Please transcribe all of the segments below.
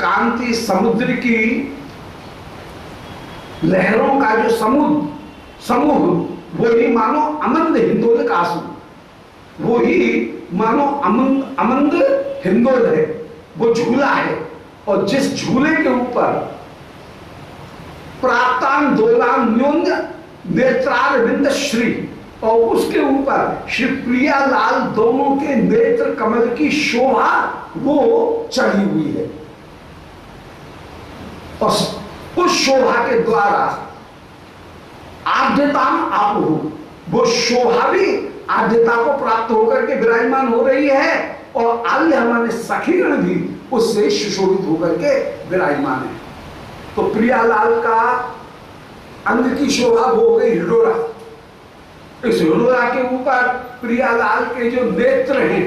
कांति समुद्र की लहरों का जो समूह वही मानो अमंद हिंदोल का आंसू, वही मानो अमंद हिंदोल है, वो झूला है। और जिस झूले के ऊपर प्राप्तान दोलान न्योन्य नेत्रारविंद श्री, और उसके ऊपर श्री प्रियालाल दोनों के नेत्र कमल की शोभा वो चढ़ी हुई है। और उस शोभा के द्वारा आद्यताम आप हो, वो शोभा भी आद्यता को प्राप्त होकर के विराजमान हो रही है, और आल्य हमारे सखीगण भी उससे सुशोभित होकर के विराजमान है। तो प्रियालाल का अंग की शोभा वो हो गई हिडोरा, इस हिडोरा के ऊपर प्रियालाल के जो नेत्र हैं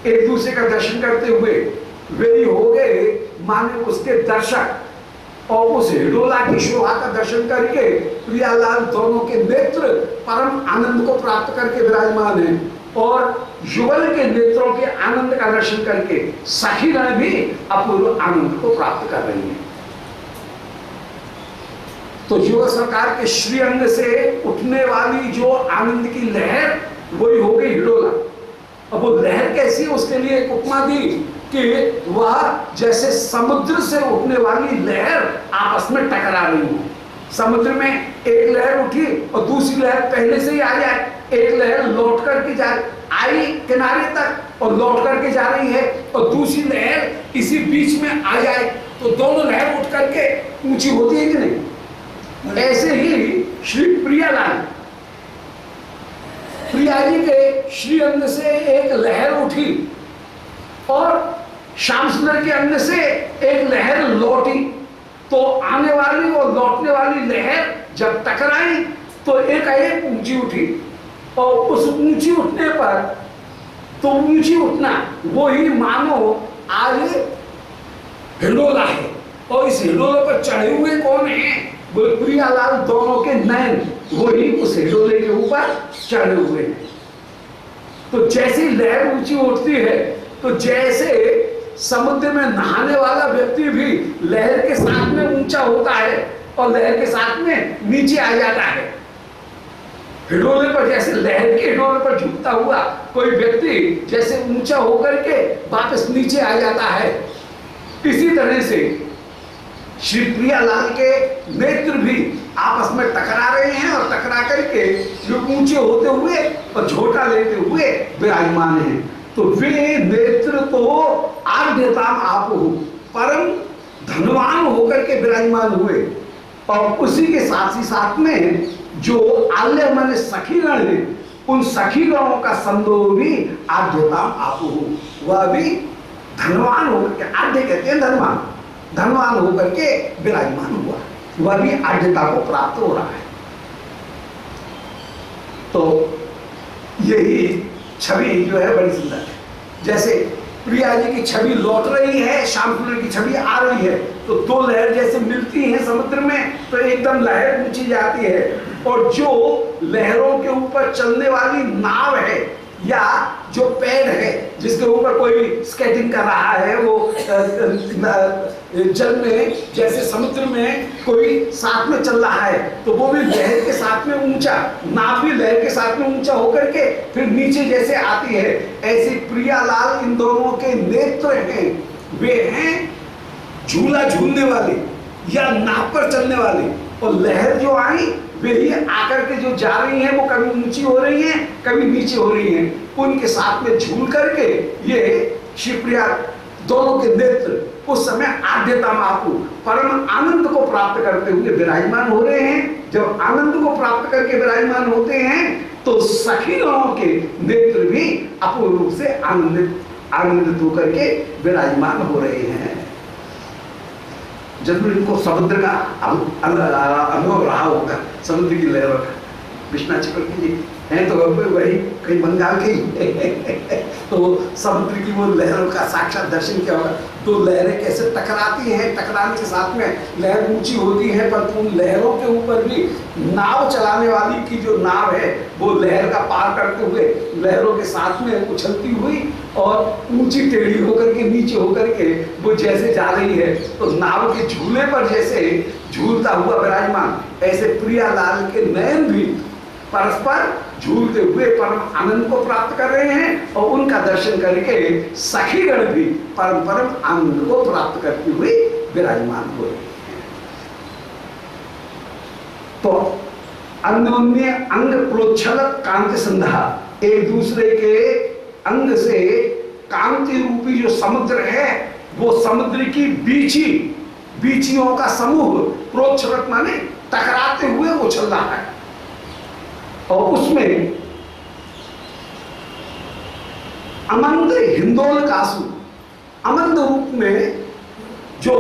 एक दूसरे का दर्शन करते हुए वे हो गए माने उसके दर्शक, और उस हिडोला की शोभा का दर्शन करके प्रियालाल दोनों के नेत्र परम आनंद को प्राप्त करके विराजमान है, और युगल के नेत्रों के आनंद का दर्शन करके सखीगण भी अपूर्व आनंद को प्राप्त कर रही है। तो युगल सरकार के श्री अंग से उठने वाली जो आनंद की लहर वही हो गई हिडोला। अब वो लहर कैसी है उसके लिए एक उपमा दी कि वह जैसे समुद्र से उठने वाली लहर आपस में टकरा रही हो। समुद्र में एक लहर उठी और दूसरी लहर पहले से ही आ जाए, एक लहर लौट करके जा आई किनारे तक और लौट करके जा रही है, और दूसरी लहर इसी बीच में आ जाए, तो दोनों लहर उठ करके ऊंची होती है कि नहीं। ऐसे ही श्री प्रियालाल, प्रिया जी के श्री अंग से एक लहर उठी और श्याम सुंदर के अंग से एक लहर लौटी, तो आने वाली और लौटने वाली लहर जब टकराई तो एक ऊंची उठी, और उस ऊंची उठने पर तो ऊंची उठना वो ही मानो आज हिडोला है, और इस हिडोले पर चढ़े हुए कौन है, वो प्रियालाल दोनों के नयन वही उस हिडोले के ऊपर चढ़े हुए हैं। तो जैसी लहर ऊंची उठती है तो जैसे समुद्र में नहाने वाला व्यक्ति भी लहर के साथ में ऊंचा होता है और लहर के साथ में नीचे आ जाता है, हिडोले पर जैसे लहर के हिडोले पर झुकता हुआ कोई व्यक्ति जैसे ऊंचा होकर के वापस नीचे आ जाता है, इसी तरह से श्री प्रियालाल के नेत्र भी आपस में टकरा रहे हैं, और टकरा करके जो ऊंचे होते हुए और झोटा लेते हुए विराजमान हैं। तो वे नेत्र तो आद्यताम आप हो, परम धनवान होकर के विराजमान हुए, और उसी के साथ ही साथ में जो आल्य माने सखीगण है उन सखीगणों का संदोह भी आद्यताम आप हो, वह भी धनवान होकर के, आद्य कहते हैं धनवान, धनवान होकर के विराजमान हुआ, वह भी आद्यता को प्राप्त हो रहा है। तो यही छवि जो है बड़ी सुंदर है। जैसे प्रिया जी की छवि लौट रही है, श्याम सुंदर की छवि आ रही है, तो दो लहर जैसे मिलती हैं समुद्र में तो एकदम लहर ऊंची जाती है, और जो लहरों के ऊपर चलने वाली नाव है या जो पैर है जिसके ऊपर कोई स्केटिंग कर रहा है, वो जल में जैसे समुद्र में कोई साथ में चल रहा है, तो वो भी लहर के साथ में ऊंचा, नाव भी लहर के साथ में ऊंचा होकर के फिर नीचे जैसे आती है, ऐसे प्रियालाल इन दोनों के नेत्र हैं, वे हैं झूला झूलने वाले या नाव पर चलने वाले, और लहर जो आई वे ही आकर के जो जा रही हैं वो कभी ऊंची हो रही हैं कभी नीचे हो रही हैं, उनके साथ में झूल करके ये शिवप्रिया दोनों के नेत्र उस समय आद्यता मापू परम आनंद को प्राप्त करते हुए विराजमान हो रहे हैं। जब आनंद को प्राप्त करके विराजमान होते हैं तो सखीगणों के नेत्र भी अपूर्व रूप से आनंदित होकर के विराजमान हो रहे हैं। जब इनको समुद्र का अनुभव रहा होगा, समुद्र की लहरों का, विश्वनाथ चक्रवर्ती जी हैं तो वही कहीं बंगाल के तो समुद्र की वो लहरों का साक्षात दर्शन किया होगा। तो लहरें कैसे टकराती हैं, टकराने के साथ में लहर ऊंची होती है, पर उन लहरों के ऊपर भी नाव चलाने वाली की जो नाव है वो लहर का पार करते हुए लहरों के साथ में उछलती हुई और ऊंची टेढ़ी होकर के नीचे होकर के वो जैसे जा रही है, तो नाव के झूले पर जैसे झूलता हुआ विराजमान, ऐसे प्रियालाल के नयन भी परस्पर झूलते हुए परम आनंद को प्राप्त कर रहे हैं और उनका दर्शन करके सखीगण भी परम परम आनंद को प्राप्त करते हुए विराजमान हो रहे हैं। तो अन्योन्य अंग प्रोच्छलक कांति संधा, एक दूसरे के अंग से कांति रूपी जो समुद्र है वो समुद्र की बीचियों का समूह, प्रोच्छलक माने टकराते हुए उछल रहा है और उसमें अमंद हिंदोल कासु, अमंद रूप में जो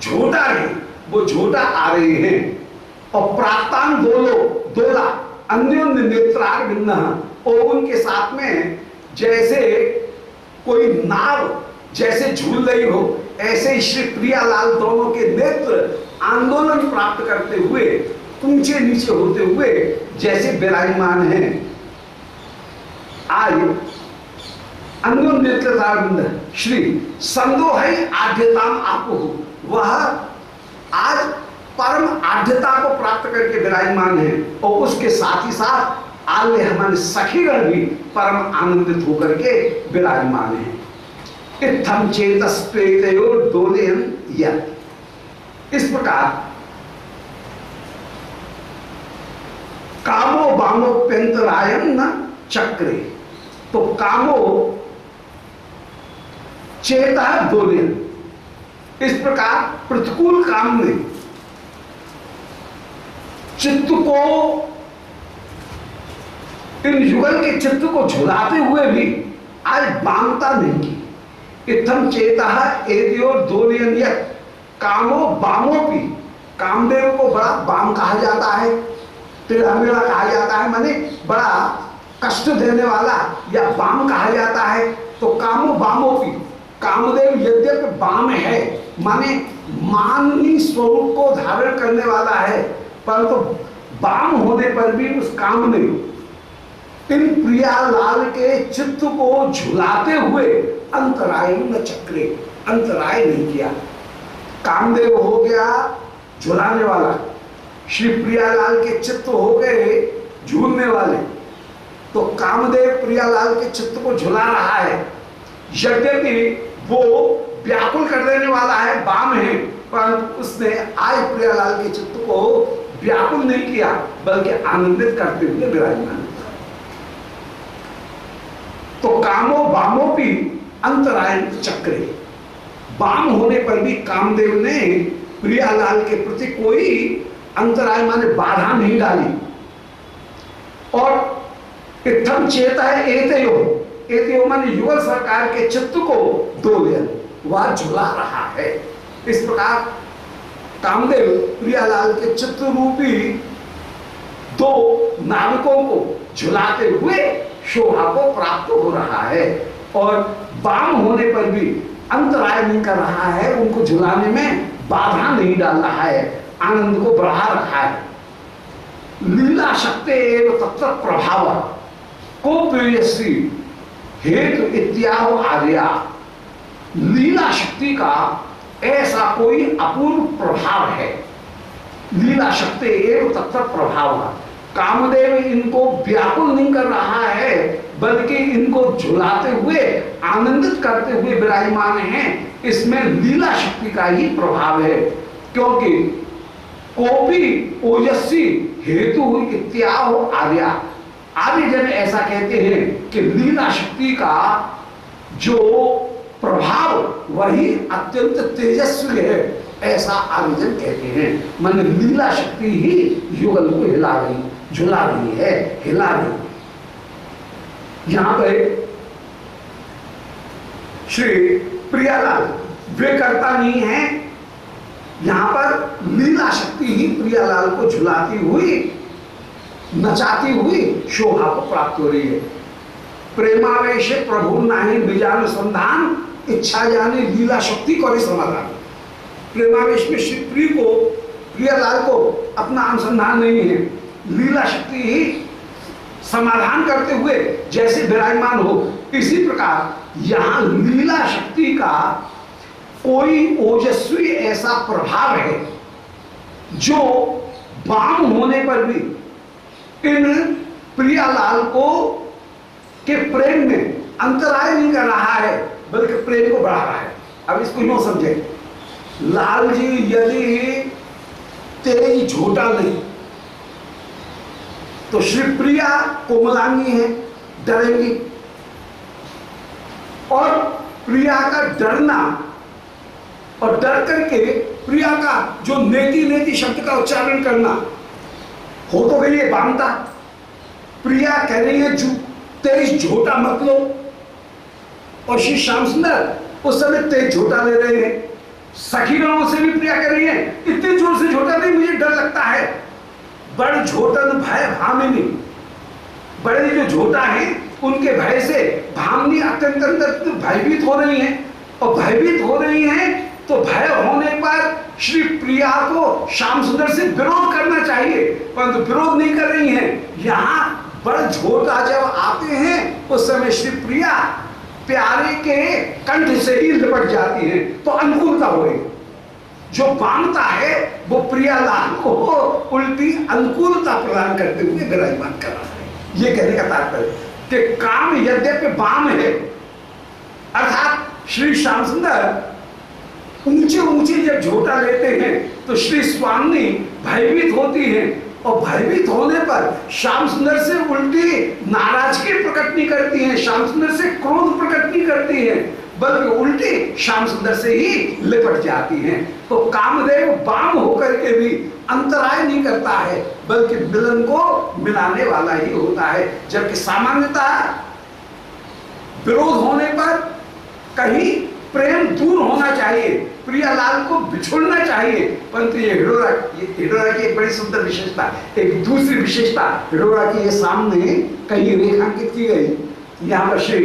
झोटा है वो झोटा आ रहे हैं और प्राक्तान दोला अन्योन्य नेत्रार भिन्न, और उनके साथ में जैसे कोई नाव जैसे झूल रही हो ऐसे श्री प्रियालाल दोनों के नेत्र आंदोलन प्राप्त करते हुए ऊंचे नीचे होते हुए जैसे विराजमान हैं। आज अन्योन्य श्री संदोहई आढ्यताम आपो, वह आज परम आढ्यता को प्राप्त करके विराजमान है और उसके साथ ही साथ आल्य हमारे सखीगण भी परम आनंदित होकर के विराजमान है। इत्थम चेतस्पेतयो दोलेन यत्, इस प्रकार कामो बामोप्यंतरायम न चक्रे, तो कामो चेता दोलेन, इस प्रकार प्रतिकूल काम ने चित्त को, इन युगल के चित्त को झुलाते हुए भी आज बामता नहीं की। इत्थम चेता एद्योर दोलेन यत्, कामो बामोपी, कामदेव को बड़ा बाम कहा जाता है, टेढ़ा मेढ़ा कहा जाता है, माने बड़ा कष्ट देने वाला या बाम कहा जाता है। तो कामो बामोपी, कामदेव यद्यपि बाम है माने माननीय स्वरूप को धारण करने वाला है, परंतु तो बाम होने पर भी उस काम ने इन प्रियालाल के चित्त को झुलाते हुए अंतराय न चक्रे, अंतराय नहीं किया। कामदेव हो गया झुलाने वाला, श्री प्रियालाल के चित्त हो गए झूलने वाले, तो कामदेव प्रियालाल के चित्त को झुला रहा है। यद्यपि वो व्याकुल कर देने वाला है, बाम है, परंतु उसने आज प्रियालाल के चित्त को व्याकुल नहीं किया बल्कि आनंदित करते हुए विराजमान। तो कामो बामो भी अंतराय चक्रे, बाम होने पर भी कामदेव ने प्रियालाल के प्रति कोई अंतराय माने बाधा नहीं डाली। और इत्थम चेता है एतयो, एतयो माने युगल सरकार के चित्त को दोलन, वह झुला रहा है। इस प्रकार कामदेव प्रियालाल के चित्त रूपी दो नाविकों को झुलाते हुए शोभा को प्राप्त हो रहा है और बाम होने पर भी अंतराय नहीं कर रहा है, उनको झुलाने में बाधा नहीं डाल रहा है, आनंद को बढ़ा रहा है। लीला शक्ति एवं तत्व प्रभाव को प्रेयसी हेतु इत्याहो आर्या, लीला शक्ति का ऐसा कोई अपूर्व प्रभाव है। लीला शक्ति एवं तत्व प्रभाव, कामदेव इनको व्याकुल नहीं कर रहा है बल्कि इनको झुलाते हुए आनंदित करते हुए विराजमान हैं। इसमें लीला शक्ति का ही प्रभाव है, क्योंकि कोपी ओजस्वी हेतु इत्याहो आर्या, आर्य जन ऐसा कहते हैं कि लीला शक्ति का जो प्रभाव वही अत्यंत तेजस्वी है, ऐसा आर्यजन कहते हैं। मन लीला शक्ति ही युगल को हिला रही, झुला रही है, हिला रही। यहां पर श्री प्रियालाल वे करता नहीं है, यहां पर लीला शक्ति ही प्रियालाल को झुलाती हुई, नचाती हुई शोभा को प्राप्त हो रही है। प्रेमावेश प्रभु नाही बीजानुसंधान, इच्छा जाने लीला शक्ति करे समाधान। प्रेमावेश में श्री प्रिय को, प्रियालाल को अपना अनुसंधान नहीं है, लीला शक्ति ही समाधान करते हुए जैसे विराजमान हो, इसी प्रकार यहां लीला शक्ति का कोई ओजस्वी ऐसा प्रभाव है जो वाम होने पर भी इन प्रियालाल को के प्रेम में अंतराय नहीं कर रहा है, बल्कि प्रेम को बढ़ा रहा है। अब इसको यूं समझे, लाल जी यदि तेज झूठा नहीं तो श्री प्रिया कोमलांगी है, डरेंगी, और प्रिया का डरना और डर करके प्रिया का जो नेति नेति शब्द का उच्चारण करना हो तो गई है वामता। प्रिया कह रही है तेज झोटा मत लो, और श्री श्याम सुंदर उस समय तेज झोटा ले रहे हैं। सखीगणों से भी प्रिया कह रही है इतनी जोर से झोटा नहीं, मुझे डर लगता है। बड़ झोटन भय भामिनी, बड़े जो झोटा है उनके भय से भामिनी अत्यंत अत्यंत भयभीत हो रही है, और भयभीत हो रही है तो भय होने पर श्री प्रिया को श्याम सुंदर से विरोध करना चाहिए, परंतु विरोध नहीं कर रही है। यहाँ बड़ झोटा जब आते हैं उस समय श्री प्रिया प्यारे के कंठ से ही लिपट जाती है, तो अनुकूलता होगी। जो वामता है वो प्रियालाल को उल्टी अनुकूलता प्रदान करते हुए विराजमान कर रहा है। ये कहने का तात्पर्य कि काम यद्यपि वाम है, अर्थात श्री श्याम सुंदर ऊंचे ऊंचे जब झोटा लेते हैं तो श्री स्वामी भयभीत होती है, और भयभीत होने पर श्याम सुंदर से उल्टी नाराजगी प्रकट नहीं करती हैं, श्याम सुंदर से क्रोध प्रकट नहीं करती हैं, बल्कि उल्टी श्याम सुंदर से ही लिपट जाती हैं। तो कामदेव वाम होकर के भी अंतराय नहीं करता है, बल्कि मिलन को मिलाने वाला ही होता है। जबकि सामान्यतः विरोध होने पर कहीं प्रेम दूर होना चाहिए, प्रियालाल को बिछोड़ना चाहिए, परंतु ये हिडोरा की एक बड़ी सुंदर विशेषता, एक दूसरी विशेषता हिडोरा की ये सामने कहीं रेखांकित की गई। यहाँ पर श्री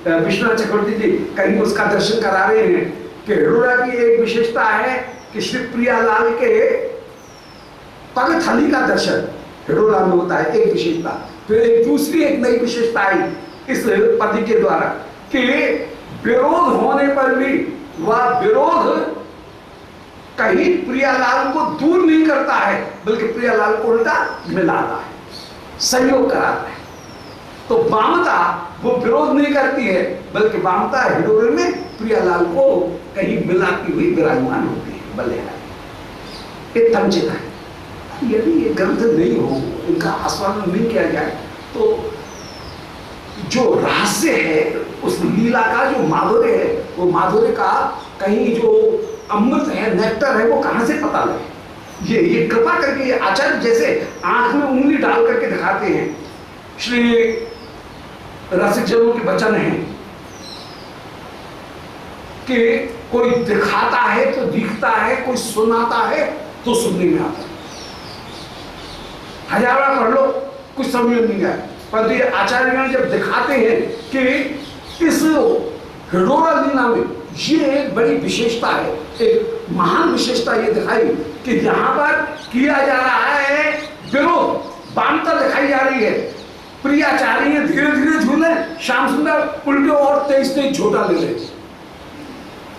विश्वनाथ चक्रवर्ती जी कहीं उसका दर्शन करा रहे हैं कि हिडोरा की एक विशेषता है कि श्री प्रियालाल के पग थली का दर्शन हिडोरा में होता है, एक विशेषता। फिर एक दूसरी एक नई विशेषता आई इस पद के द्वारा कि विरोध होने पर भी वह विरोध कहीं प्रियालाल को दूर नहीं करता है, बल्कि प्रियालाल को उल्टा मिलाता है, सहयोग कराता है। तो वामता वो विरोध नहीं करती है, बल्कि वामता हिडोरे में प्रियालाल को कहीं मिलाती हुई विराजमान होती है। बल्ले इतम चिता है, यदि ये ग्रंथ नहीं हो, इनका आस्वादन नहीं किया जाए, तो जो रहस्य है उस लीला का जो माधुर्य है, वो माधुर्य का कहीं जो अमृत है, नेक्टर है, वो कहां से पता लगे। ये कृपा करके आचार्य जैसे आंख में उंगली डाल करके दिखाते हैं। श्री रसिक जनों के वचन है कि कोई दिखाता है तो दिखता है, कोई सुनाता है तो सुनने में आता है। हजारा पढ़ लो कुछ समझ नहीं आया, परंतु ये आचार्य जब दिखाते हैं कि इस हिडोरा लीला में ये एक बड़ी विशेषता है, एक महान विशेषता ये दिखाई कि यहाँ पर किया जा रहा है विरोध, वामता दिखाई जा रही है। प्रिया चाह रही है धीरे धीरे झूले, श्याम सुंदर उल्टे और तेज तेज झोटा ले रहे।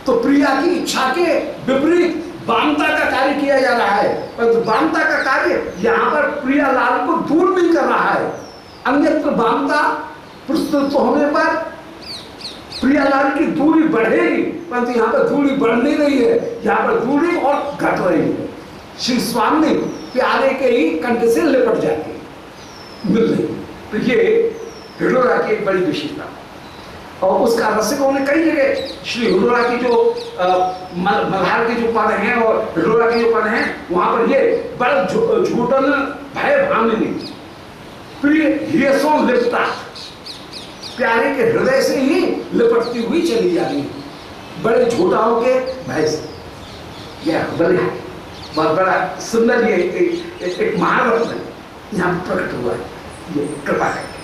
तो प्रिया की इच्छा के विपरीत वामता का कार्य किया जा रहा है, परंतु वामता का कार्य यहाँ पर प्रियालाल को दूर नहीं कर रहा है। अन्यत्र वामता प्रस्तुत होने पर प्रियालाल की दूरी बढ़ेगी, परंतु यहाँ पर दूरी बढ़ नहीं रही है, यहाँ पर दूरी और घट रही है। श्री स्वामी प्यारे के ही कंठ से लिपट जाती है, मिल रही। तो ये हिडोरा की एक बड़ी विशेषता, और उसका रसिकों ने कई जगह श्री हिडोरा की जो मल्हार के जो पद हैं और हिडोरा के जो पद हैं, वहां पर ये बड़ा झूठन भय भामिनी प्रिय हियसों लिपटा, प्यारे के हृदय से ही लिपटती हुई चली जा रही है बड़े झूठाओं के भय से। यह बहुत बड़ा सुंदर ये एक महारत्न यहाँ प्रकट हुआ है, ये कृपा करके।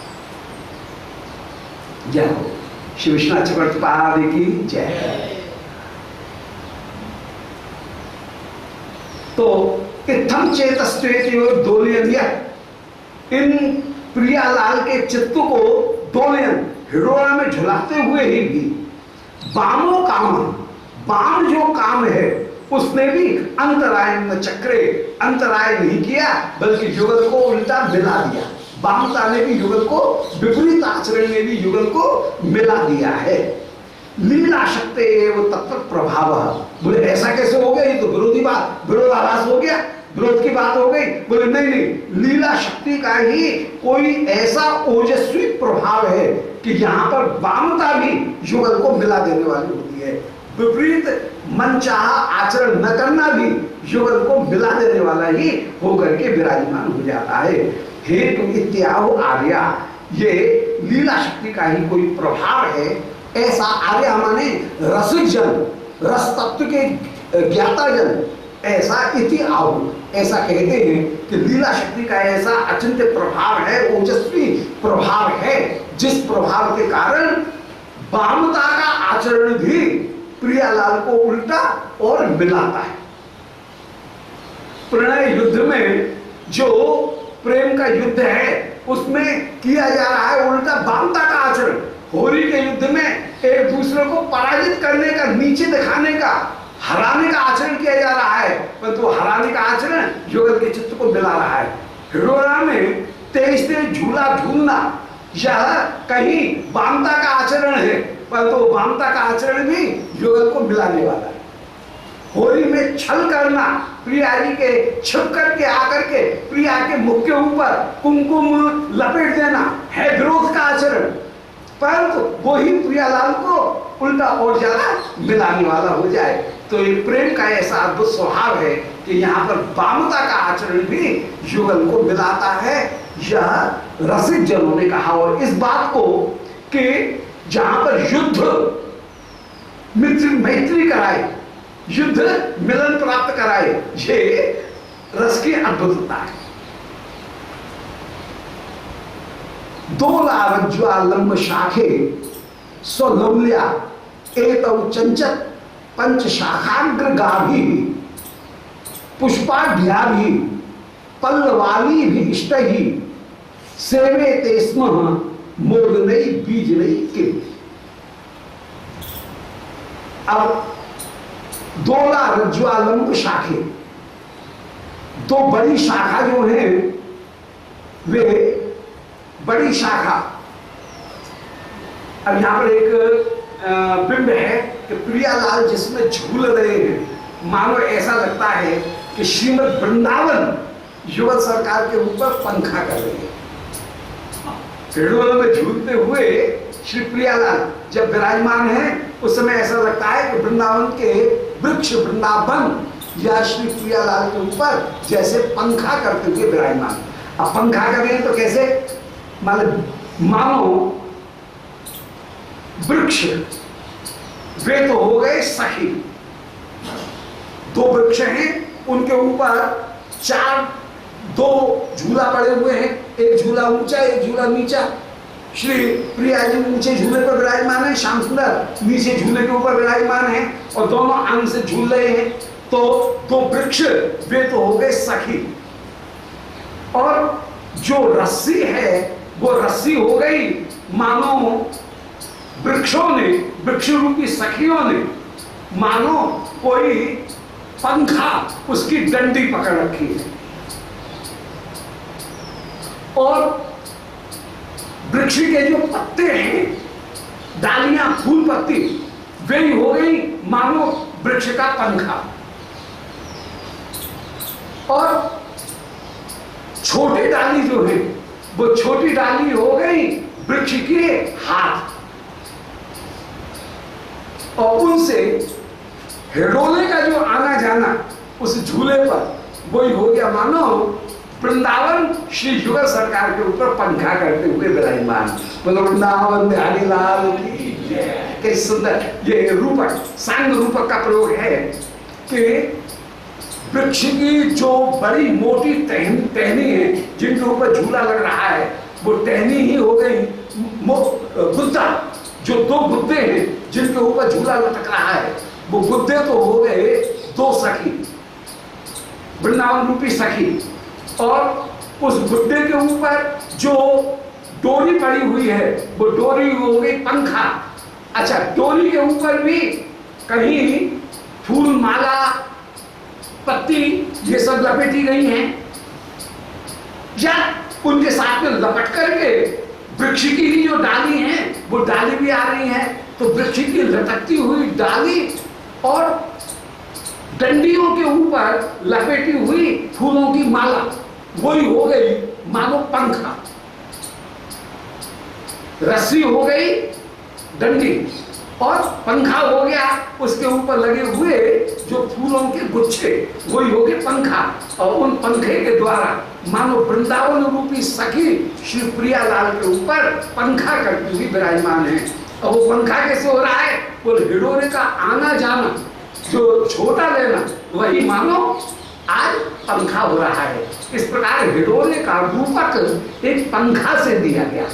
जय हो। श्री विश्वनाथ चक्रवर्ती पाद की जय। तो इत्थम चेतस्वेति दोलयन, इन प्रियालाल के चित्त को दोलयन हिडोरा में झुलाते हुए ही भी बामो काम, बाम जो काम है उसने भी अंतराय न चक्रे, अंतराय नहीं किया बल्कि युगल को उल्टा मिला दिया। बामता ने भी युगल को, विपरीत आचरण ने भी युगल को मिला दिया है। लीला शक्ति एवं तत्व प्रभाव। बोले ऐसा कैसे हो गया, ये तो विरोधी बात, विरोधाभास हो गया, विरोध की बात हो गई। बोले नहीं नहीं, लीला शक्ति का ही कोई ऐसा ओजस्वी प्रभाव है कि यहाँ पर वामता भी युगल को मिला देने वाली होती है। विपरीत मनचाहा आचरण न करना भी युगल को मिला देने वाला ही होकर के विराजमान हो जाता है। हेतु इत्याहु आर्या, ये लीला शक्ति का ही कोई प्रभाव है। ऐसा आर्या माने रसिक जन, रस तत्व के ज्ञाता जन, ऐसा इति आहु, ऐसा कहते हैं कि लीला शक्ति का ऐसा अचिंत्य प्रभाव है, ओजस्वी प्रभाव है, जिस प्रभाव के कारण वामता का आचरण भी प्रियालाल को उल्टा और मिलाता है। प्रणय युद्ध में जो प्रेम का युद्ध है उसमें किया जा रहा है उल्टा वामता का आचरण। होली के युद्ध में एक दूसरे को पराजित करने का, नीचे दिखाने का, हराने का आचरण किया जा रहा है, परंतु तो हराने का आचरण युगल के चित्त को मिला रहा है। हिडोरा में तेज तेज झूला झूलना यह कहीं वामता का आचरण है, परंतु तो वामता का आचरण भी युगल को मिलाने वाला है। होली में छल करना, प्रिया जी के छिप करके आकर के प्रिया के मुख के ऊपर कुमकुम लपेट देना है विरोध का आचरण, परंतु वही प्रियालाल को उल्टा और ज्यादा मिलाने वाला हो जाए। तो ये प्रेम का ऐसा अद्भुत स्वभाव है कि यहाँ पर वामता का आचरण भी युगल को मिलाता है। यह रसिक जनों ने कहा, और इस बात को कि जहां पर युद्ध मित्र मैत्री कराए, युद्ध मिलन प्राप्त कराए, ये रस की अद्भुतता है। दोला रज्ज्वालंब शाखे स्वलौल्या एतौ चंचत पंच शाखाग्र गाभी पुष्पाढ्याभि पल्लवाली भी इष्ट ही सेवे तेस्म मोदनई बीजनई के। अब दोला रज्ज्वालंब शाखे, दो बड़ी शाखा जो है वे बड़ी शाखा। अब यहां पर एक बिंब है कि प्रियालाल जिसमें झूल रहे हैं, मानो ऐसा लगता है कि श्रीमद वृंदावन युगल सरकार के ऊपर पंखा कर रही है। हिडोरा में झूलते हुए श्री प्रियालाल जब विराजमान है उस समय ऐसा लगता है कि वृंदावन के वृक्ष वृंदावन या श्री प्रियालाल के ऊपर जैसे पंखा करते हुए विराजमान। अब पंखा करें तो कैसे, मानो वृक्ष वे तो हो गए सखी, दो वृक्ष हैं, उनके ऊपर दो झूला पड़े हुए हैं, एक झूला ऊंचा एक झूला नीचा। श्री प्रिया जी ऊंचे झूले पर विराजमान है, श्याम सुंदर नीचे झूले के ऊपर विराजमान है और दोनों अंग से झूल रहे हैं। तो दो वृक्ष वे तो हो गए सखी, और जो रस्सी है वो रस्सी हो गई मानो वृक्षों ने, वृक्ष रूपी सखियों ने मानो कोई पंखा उसकी डंडी पकड़ रखी है, और वृक्ष के जो पत्ते हैं, डालियां, फूल पत्ती, वे हो गई मानो वृक्ष का पंखा, और छोटी डाली जो है वो छोटी डाली हो गई वृक्ष के हाथ, और उनसे हिडोले का जो आना जाना उस झूले पर वही हो गया मानो वृंदावन श्री युगल सरकार के ऊपर पंखा करते हुए विराजमान। बोलो वृंदावन बिहारी लाल की जय। कैसे सुंदर ये रूपक, सांग रूपक का प्रयोग है कि वृक्ष की जो बड़ी मोटी टहनी है जिनके ऊपर झूला लग रहा है वो टहनी ही हो गई गुद्दा, जो दो गुद्दे हैं जिनके ऊपर झूला लटक रहा है, वो गुद्दे तो हो गए दो सखी, वृंदावन रूपी सखी, और उस गुड्डे के ऊपर जो डोरी पड़ी हुई है वो डोरी हो गई पंखा। अच्छा, डोरी के ऊपर भी कहीं फूल माला पत्ती ये सब लपेटी गई हैं, या उनके साथ में लपट करके वृक्ष की ही जो डाली है वो डाली भी आ रही है। तो वृक्ष की लटकती हुई डाली और डंडियों के ऊपर लपेटी हुई फूलों की माला, वही हो गई मानो पंखा। रस्सी हो गई डंडी और पंखा हो गया उसके ऊपर लगे हुए जो फूलों के गुच्छे, वही हो गए पंखा। और उन पंखे के द्वारा मानो वृंदावन रूपी सखी श्री प्रियालाल के ऊपर पंखा करती हुई विराजमान है। और वो पंखा कैसे हो रहा है? वो हिडोरे का आना जाना, जो छोटा लेना, वही मानो आज पंखा हो रहा है। इस प्रकार हिडोरे का रूपक एक पंखा से दिया गया।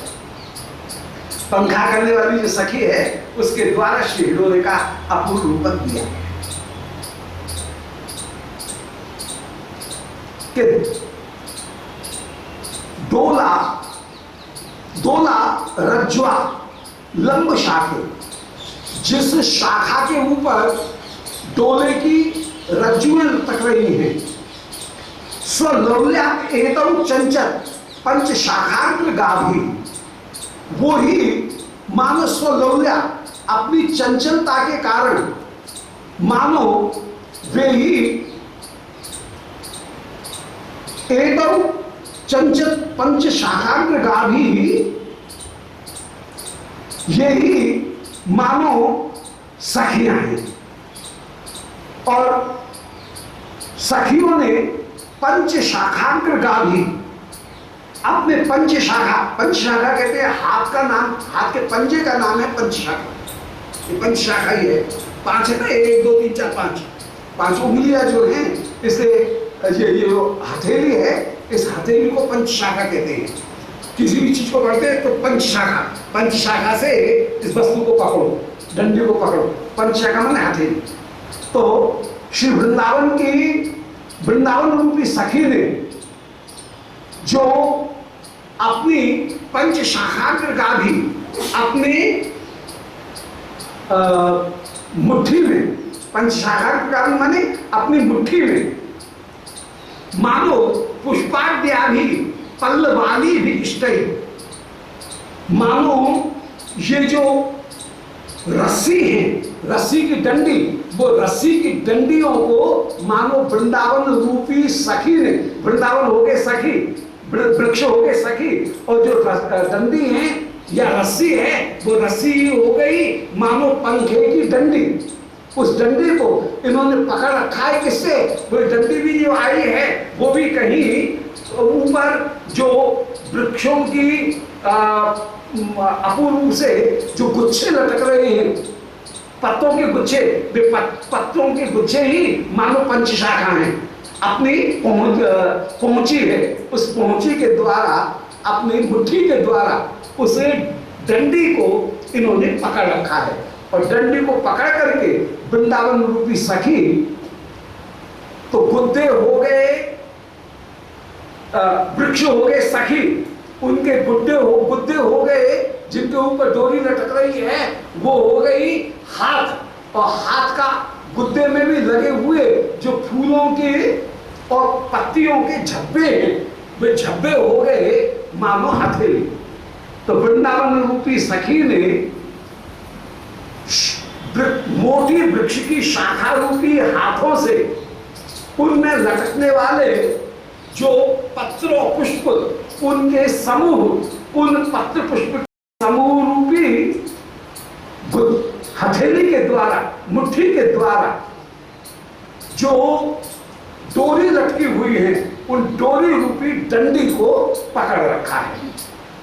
पंखा करने वाली जो सखी है उसके द्वारा श्री हिडोरे का अपूर्व रूपक दिया कि दोला रज्ज्वा लंब शाखे, जिस शाखा के ऊपर डोले की रज्जुएं लटक रही हैं, स्वलौल्या एकदम चंचल पंच शाखाग्र गाभी, वो ही मानो स्वलौल्या अपनी चंचलता के कारण मानो वे ही एकदम चंचल पंच शाखाग्र गाभी, ये ही मानो सखियां हैं। और सखियों ने पंच शाखाग्र गाभी अपने पंच शाखा कहते हैं हाथ का नाम, हाथ के पंजे का नाम है पंच शाखा। ये पंच शाखा ही है, पांच है ना, 1 2 3 4 5, 5 उंगलियां जो हैं, इसलिए ये जो हथेली है, इस हथेली को पंच शाखा कहते हैं। किसी भी चीज को पढ़ते हैं तो पंच शाखा, पंच शाखा से इस वस्तु को पकड़ो, डंडे को पकड़ो, पंच शाखा माने हथेली। तो श्री वृंदावन रूपी सखी ने जो अपनी पंच शाखाग्र गाभी अपनी मुट्ठी में, पंच शाखाग्र गाभी माने अपनी मुट्ठी में, मानो पुष्पाद्याभि पल्लवाली भी इष्टई, मानो ये जो रस्सी है, रस्सी की डंडी, वो रस्सी की डंडियों को मानो वृंदावन रूपी सखी ने, वृंदावन हो गए सखी, वृक्ष हो गए सखी, और जो डंडी है या रस्सी है वो रस्सी हो गई मानो पंखे की डंडी। उस डंडी को इन्होंने पकड़ रखा है, किससे? वो डंडी भी जो आई है वो भी कहीं ऊपर जो वृक्षों की अपूर्व से जो गुच्छे लटक रहे हैं, पत्तों के गुच्छे, वे पत्तों के गुच्छे ही मानो पंचशाखा हैं। अपनी पहुंची है, उस पहुंची के द्वारा, अपनी मुट्ठी के द्वारा उस डंडी को इन्होंने पकड़ रखा है। और डंडी को पकड़ करके वृंदावन रूपी सखी, तो गुद्दे हो गए, वृक्ष हो गए सखी, उनके गुद्दे हो गए जिनके ऊपर डोरी लटक रही है, वो हो गई हाथ। और हाथ का गुद्दे में भी लगे हुए जो फूलों के और पत्तियों के झब्बे हैं, वे झब्बे हो गए मानो हथेली। तो वृंदावन रूपी सखी ने मोटी वृक्ष की शाखा रूपी हाथों से उनमें लटकने वाले जो पत्र और पुष्प, उनके समूह, उन पत्र पुष्प समूह रूपी हथेली के द्वारा, मुट्ठी के द्वारा जो डोरी लटकी हुई है, उन डोरी रूपी डंडी को पकड़ रखा है।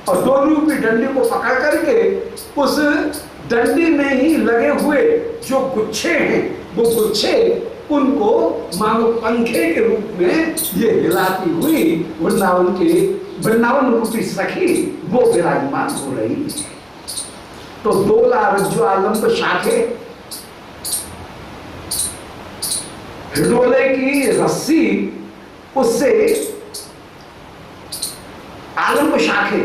और डोरी रूपी डंडी को पकड़ करके उस डंडी में ही लगे हुए जो गुच्छे हैं, वो गुच्छे उनको मानो पंखे के रूप में ये हिलाती हुई वृंदावन रूपी सखी वो विराजमान हो रही है। तो दोला रज्जु आलंब शाखे, हिडोले की रस्सी उससे आलंब शाखे,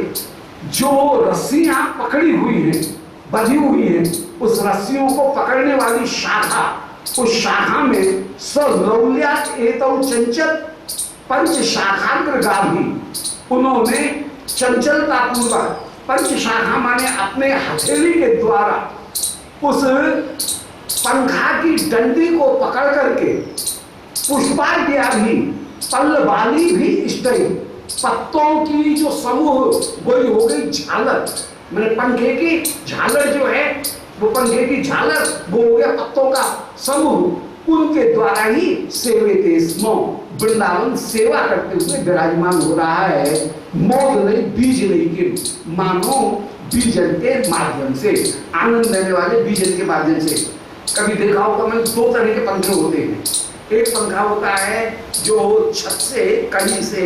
जो रस्सियां पकड़ी हुई हैं, बंधी हुई हैं, उस रस्सियों को पकड़ने वाली शाखा, उस शाखा में सलौल्यात एतौ चंचल पंच शाखाग्र गाभी, उन्होंने चंचलता पूर्वक पंच शाखा माने अपने हथेली के द्वारा उस पंखा की डंडी को पकड़ करके पुष्पाद्या भी पल्लवाली भी इष्टई, पत्तों की जो समूह वही हो गई झालर, मैंने पंखे की झालर जो है वो पंखे की झालर वो हो गया पत्तों का समूह, उनके द्वारा ही सेवे स्मो, वृंदावन सेवा करते हुए विराजमान हो रहा है। मोद नहीं बीज नहीं के मानो बीजन के माध्यम से, आनंद देने वाले बीजन के माध्यम से। कभी देखा होगा मैंने, दो तरह के पंखे होते हैं। एक पंखा होता है जो छत से कड़ी से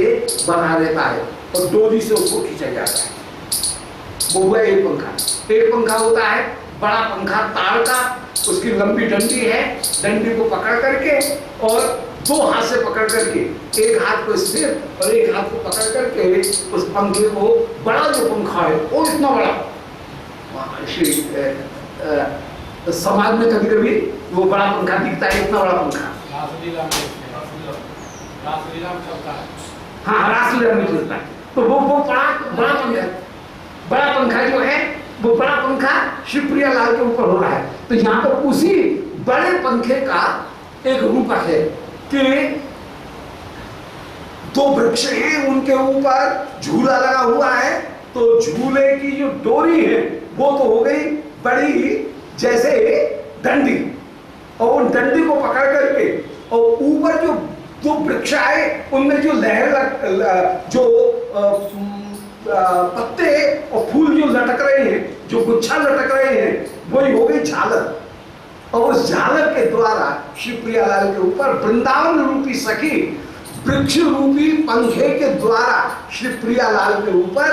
बना रहता है और डोरी से उसको खींचा जाता है, वो हुआ एक पंखा। एक पंखा होता है बड़ा पंखा तार का, उसकी लंबी डंडी है, डंडी को पकड़ करके और दो हाथ से पकड़ करके, एक हाथ को स्थिर और एक हाथ को पकड़ करके उस पंखे को, बड़ा जो पंखा है वो इतना बड़ा, समाज में कभी कभी वो बड़ा पंखा दिखता है, इतना बड़ा पंखा। हाँ, रासलीला में चलता है। तो वो बड़ा पंखा, बड़ा पंखा जो है वो बड़ा पंखा शिवप्रिया लाल के ऊपर हो रहा है। तो यहाँ पर उसी बड़े पंखे का एक रूपक है कि दो वृक्ष हैं, उनके ऊपर झूला लगा हुआ है, तो झूले की जो डोरी है वो तो हो गई बड़ी जैसे डंडी, और उन डंडी को पकड़ करके और ऊपर जो दो वृक्ष आए उनमें जो लहर जो पत्ते और फूल जो लटक रहे हैं, जो गुच्छा लटक रहे हैं, वही हो गई झालर। और उस झालर के द्वारा शिवप्रिया लाल के ऊपर वृंदावन रूपी सखी वृक्ष रूपी पंखे के द्वारा शिवप्रिया लाल के ऊपर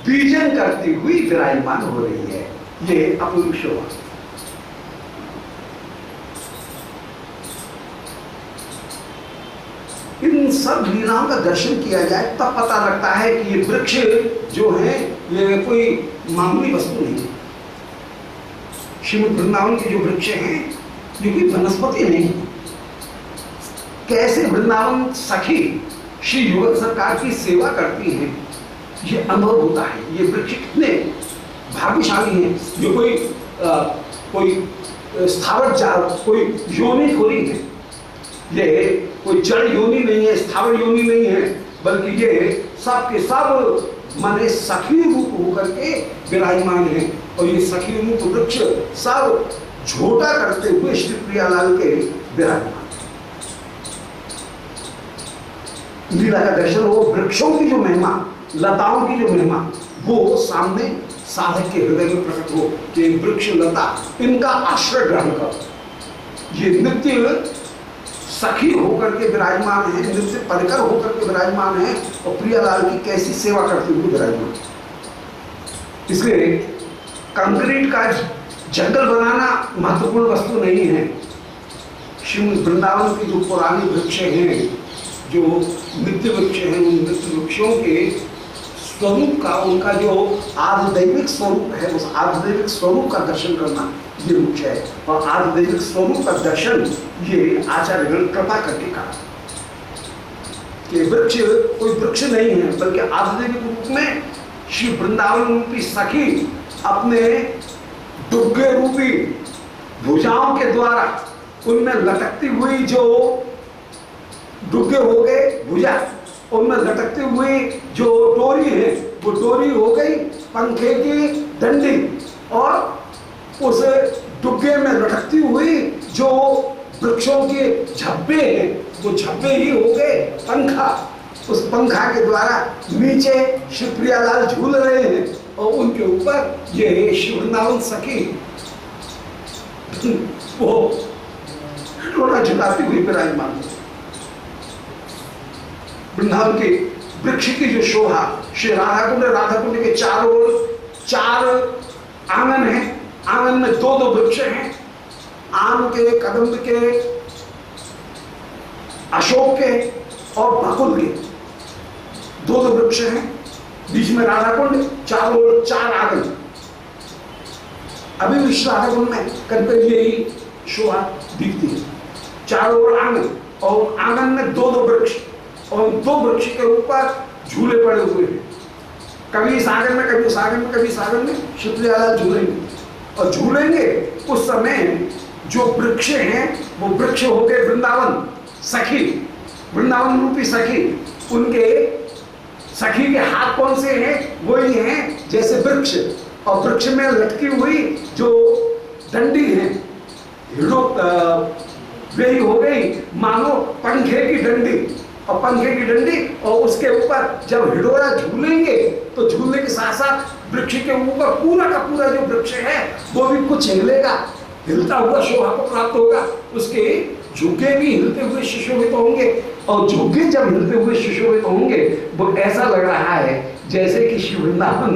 बीजन करती हुई विराजमान हो रही है। ये अपूर्व शोभा। इन सब लीलाओं का दर्शन किया जाए तब पता लगता है कि ये वृक्ष जो है ये कोई मामूली वस्तु नहीं है। श्रीमद् वृंदावन के जो वृक्ष हैं ये कोई वनस्पति नहीं। कैसे वृंदावन सखी श्री युगल सरकार की सेवा करती हैं, ये अनुभव होता है। ये वृक्ष कितने भाग्यशाली हैं। ये कोई स्थावर जाल, कोई योनि थोड़ी है, ये कोई जड़ योनि नहीं है, स्थावर योनि नहीं है, बल्कि ये सब के सब माने सखी रूप होकर के विराजमान है। और ये सखी रूप वृक्ष सब झोटा करते हुए श्री प्रियालाल के विराजमान। लीला का दर्शन हो, वृक्षों की जो महिमा, लताओं की जो महिमा, वो सामने साधक के हृदय में प्रकट हो कि वृक्ष लता इनका आश्रय ग्रहण कर ये नित्य सखी होकर के विराजमान है, नित्य परिकर होकर के विराजमान है और प्रियालाल की कैसी सेवा करते हुए विराजमान। इसलिए कंक्रीट का जंगल बनाना महत्वपूर्ण वस्तु नहीं है। श्रीमद् वृंदावन के जो पुराने वृक्ष हैं, जो नित्य वृक्ष हैं, उन नित्य वृक्षों के स्वरूप का, उनका जो आधिदैविक स्वरूप है, उस आधिदैविक स्वरूप का दर्शन करना ये मुख्य है। और आधिदैविक स्वरूप का दर्शन ये आचार्यगण कृपा करके कहा कि वृक्ष कोई वृक्ष नहीं है, बल्कि आधिदैविक रूप में श्री वृंदावन रूपी सखी अपने दुर्गे रूपी भुजाओं के द्वारा उनमें लटकती हुई जो दुर्गे हो गए भुजा, उनमें लटकती हुई जो डोरी है वो डोरी हो गई पंखे की डंडी, और उस डुग्गे में लटकती हुई जो वृक्षों के झब्बे हैं वो झब्बे ही हो गए पंखा। उस पंखा के द्वारा नीचे श्री प्रियालाल झूल रहे हैं और उनके ऊपर ये श्री वृंदावन सखी वो टोना झुलाती हुई विराजमान। वृंदावन के वृक्ष की जो शोभा, श्री राधा कुंड के चारों ओर 4 आंगन है आंगन में दो दो वृक्ष हैं, आम के, कदम्ब के, अशोक के और बकुल के, दो दो वृक्ष हैं। बीच में राधा कुंड, चारों ओर चार आंगन। अभी भी राधा कुंड में करीब यही शोभा दिखती है, चारों ओर आंगन और आंगन में दो दो वृक्ष और दो वृक्ष के ऊपर झूले पड़े हुए हैं। कभी इस आंगन में, कभी उस आंगन में, कभी इस आंगन में शिवलाल झूलेंगे और झूलेंगे। उस समय जो वृक्ष हैं वो वृक्ष हो गए वृंदावन सखी, वृंदावन रूपी सखी। उनके सखी के हाथ कौन से हैं? वही हैं जैसे वृक्ष, और वृक्ष में लटकी हुई जो डंडी है वही हो गई मानो पंखे की डंडी, और पंखे की डंडी और उसके ऊपर जब हिडोरा झूलेंगे तो झूलने के साथ साथ वृक्ष के ऊपर पूरा का पूरा जो वृक्ष है वो भी कुछ हिलेगा, हिलता हुआ शोभा को प्राप्त होगा। उसके झुग्गे भी हिलते हुए सुशोभित होंगे, और झुग्गे जब हिलते हुए सुशोभित होंगे वो ऐसा लग रहा है जैसे कि शिव वृंदावन